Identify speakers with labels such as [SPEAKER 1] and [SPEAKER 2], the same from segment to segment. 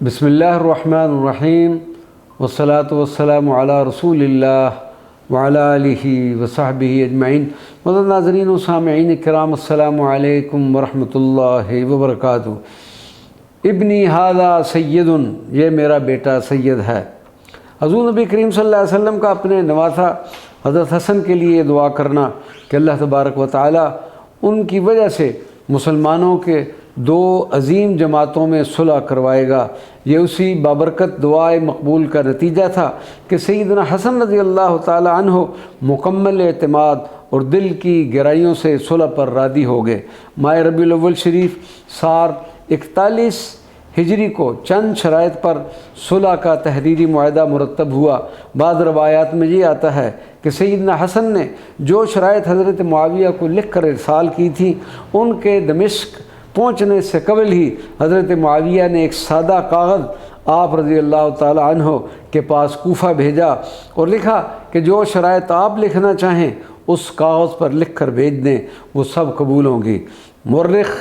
[SPEAKER 1] بسم اللہ الرحمن الرحیم والصلاة والسلام علی رسول اللہ وعلی آلہ وصحبہ اجمعین۔ معزز ناظرین و سامعین کرام، السلام علیکم ورحمۃ اللہ وبرکاتہ۔ ابنی ھذا سید، یہ میرا بیٹا سید ہے۔ حضور نبی کریم صلی اللہ علیہ وسلم کا اپنے نواسہ حضرت حسن کے لیے دعا کرنا کہ اللہ تبارک و تعالی ان کی وجہ سے مسلمانوں کے دو عظیم جماعتوں میں صلح کروائے گا، یہ اسی بابرکت دعائے مقبول کا نتیجہ تھا کہ سیدنا حسن رضی اللہ تعالی عنہ مکمل اعتماد اور دل کی گہرائیوں سے صلح پر راضی ہو گئے۔ ماہ ربیع الاول شریف سال 41 ہجری کو چند شرائط پر صلح کا تحریری معاہدہ مرتب ہوا۔ بعض روایات میں یہ آتا ہے کہ سیدنا حسن نے جو شرائط حضرت معاویہ کو لکھ کر ارسال کی تھیں، ان کے دمشق پہنچنے سے قبل ہی حضرت معاویہ نے ایک سادہ کاغذ آپ رضی اللہ تعالی عنہ کے پاس کوفہ بھیجا اور لکھا کہ جو شرائط آپ لکھنا چاہیں اس کاغذ پر لکھ کر بھیج دیں، وہ سب قبول ہوں گی۔ مورخ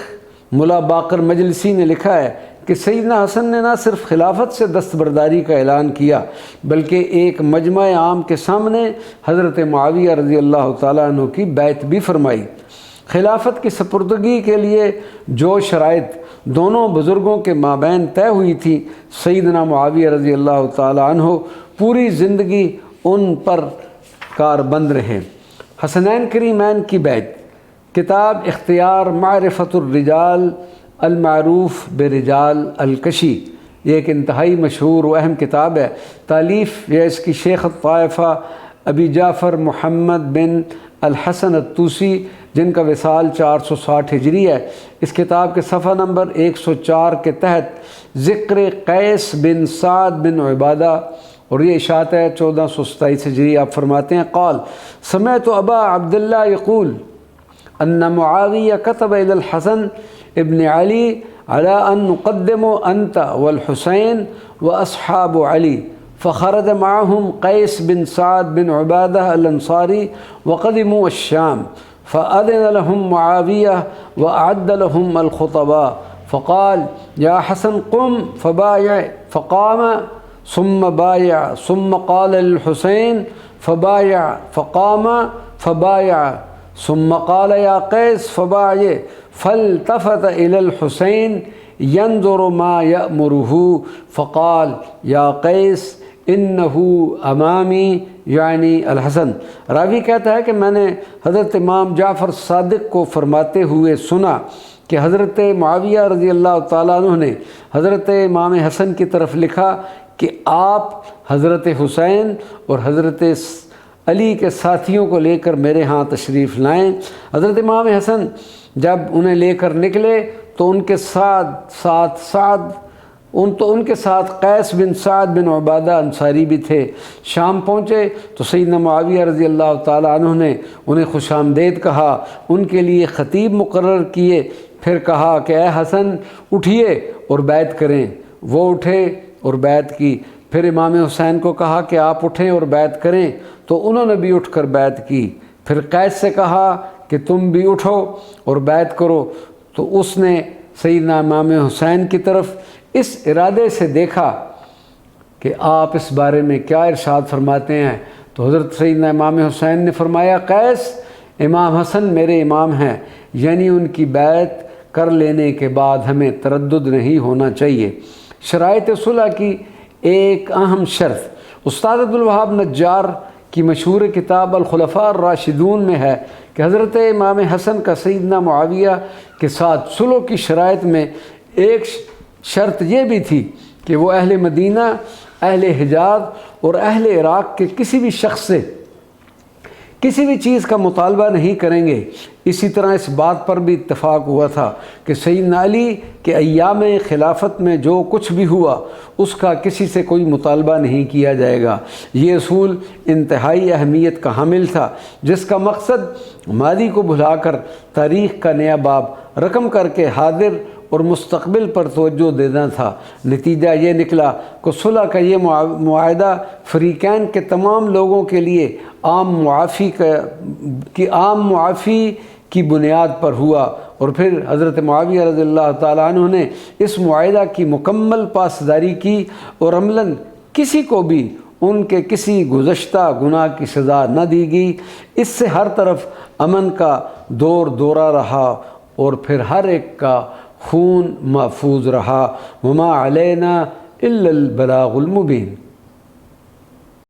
[SPEAKER 1] ملا باقر مجلسی نے لکھا ہے کہ سیدنا حسن نے نہ صرف خلافت سے دستبرداری کا اعلان کیا بلکہ ایک مجمع عام کے سامنے حضرت معاویہ رضی اللہ تعالیٰ عنہ کی بیعت بھی فرمائی۔ خلافت کی سپردگی کے لیے جو شرائط دونوں بزرگوں کے مابین طے ہوئی تھی، سیدنا معاویہ رضی اللہ تعالیٰ عنہ پوری زندگی ان پر کاربند رہے۔ حسنین کریمین کی بیعت، کتاب اختیار معرفت الرجال المعروف برجال الکشی، یہ ایک انتہائی مشہور و اہم کتاب ہے۔ تالیف یہ اس کی شیخ الطائفہ ابی جعفر محمد بن الحسن الطوسی، جن کا وصال 460 ہجری ہے۔ اس کتاب کے صفحہ نمبر 104 کے تحت ذکر قیس بن سعد بن عبادہ، اور یہ اشاعت ہے 1427 ہجری۔ آپ فرماتے ہیں قال سمعت ابا عبداللہ یقول ان معاویہ كتب الى الحسن ابن علی على ان نقدم انت والحسین واصحاب علی، فخرج معهم قیس بن سعد بن عبادہ الانصاری وقدموا الشام، فأذن لهم معاوية وأعد لهم الخطباء، فقال يا حسن قم فبايع، فقام ثم بايع، ثم قال للحسين فبايع، فقام فبايع، ثم قال يا قيس فبايع، فالتفت إلى الحسين ينظر ما يأمره، فقال يا قيس انہو امامی، یعنی الحسن۔ راوی کہتا ہے کہ میں نے حضرت امام جعفر صادق کو فرماتے ہوئے سنا کہ حضرت معاویہ رضی اللہ تعالیٰ عنہ نے حضرت امام حسن کی طرف لکھا کہ آپ حضرت حسین اور حضرت علی کے ساتھیوں کو لے کر میرے ہاں تشریف لائیں۔ حضرت امام حسن جب انہیں لے کر نکلے تو ان کے ساتھ قیس بن سعد بن عبادہ انصاری بھی تھے۔ شام پہنچے تو سیدنا معاویہ رضی اللہ تعالیٰ عنہ نے انہیں خوش آمدید کہا، ان کے لیے خطیب مقرر کیے، پھر کہا کہ اے حسن اٹھیے اور بیعت کریں۔ وہ اٹھے اور بیعت کی۔ پھر امام حسین کو کہا کہ آپ اٹھیں اور بیعت کریں، تو انہوں نے بھی اٹھ کر بیعت کی۔ پھر قیس سے کہا کہ تم بھی اٹھو اور بیعت کرو، تو اس نے سیدنا امام حسین کی طرف اس ارادے سے دیکھا کہ آپ اس بارے میں کیا ارشاد فرماتے ہیں، تو حضرت سیدنا امام حسین نے فرمایا قیس امام حسن میرے امام ہیں، یعنی ان کی بیعت کر لینے کے بعد ہمیں تردد نہیں ہونا چاہیے۔ شرائط صلح کی ایک اہم شرط استاد عبدالوہاب نجار کی مشہور کتاب الخلفاء الراشدون میں ہے کہ حضرت امام حسن کا سیدنا معاویہ کے ساتھ صلح کی شرائط میں ایک شرط یہ بھی تھی کہ وہ اہل مدینہ، اہل حجاز اور اہل عراق کے کسی بھی شخص سے کسی بھی چیز کا مطالبہ نہیں کریں گے۔ اسی طرح اس بات پر بھی اتفاق ہوا تھا کہ سیدنا علی کے ایام خلافت میں جو کچھ بھی ہوا اس کا کسی سے کوئی مطالبہ نہیں کیا جائے گا۔ یہ اصول انتہائی اہمیت کا حامل تھا، جس کا مقصد ماضی کو بھلا کر تاریخ کا نیا باب رقم کر کے حاضر اور مستقبل پر توجہ دینا تھا۔ نتیجہ یہ نکلا کہ صلح کا یہ معاہدہ فریقین کے تمام لوگوں کے لیے عام معافی کی بنیاد پر ہوا اور پھر حضرت معاویہ رضی اللہ تعالیٰ عنہ نے اس معاہدہ کی مکمل پاسداری کی اور عملاً کسی کو بھی ان کے کسی گزشتہ گناہ کی سزا نہ دی گئی۔ اس سے ہر طرف امن کا دورہ رہا اور پھر ہر ایک کا خون محفوظ رہا۔ وما علینا الا البلاغ المبین۔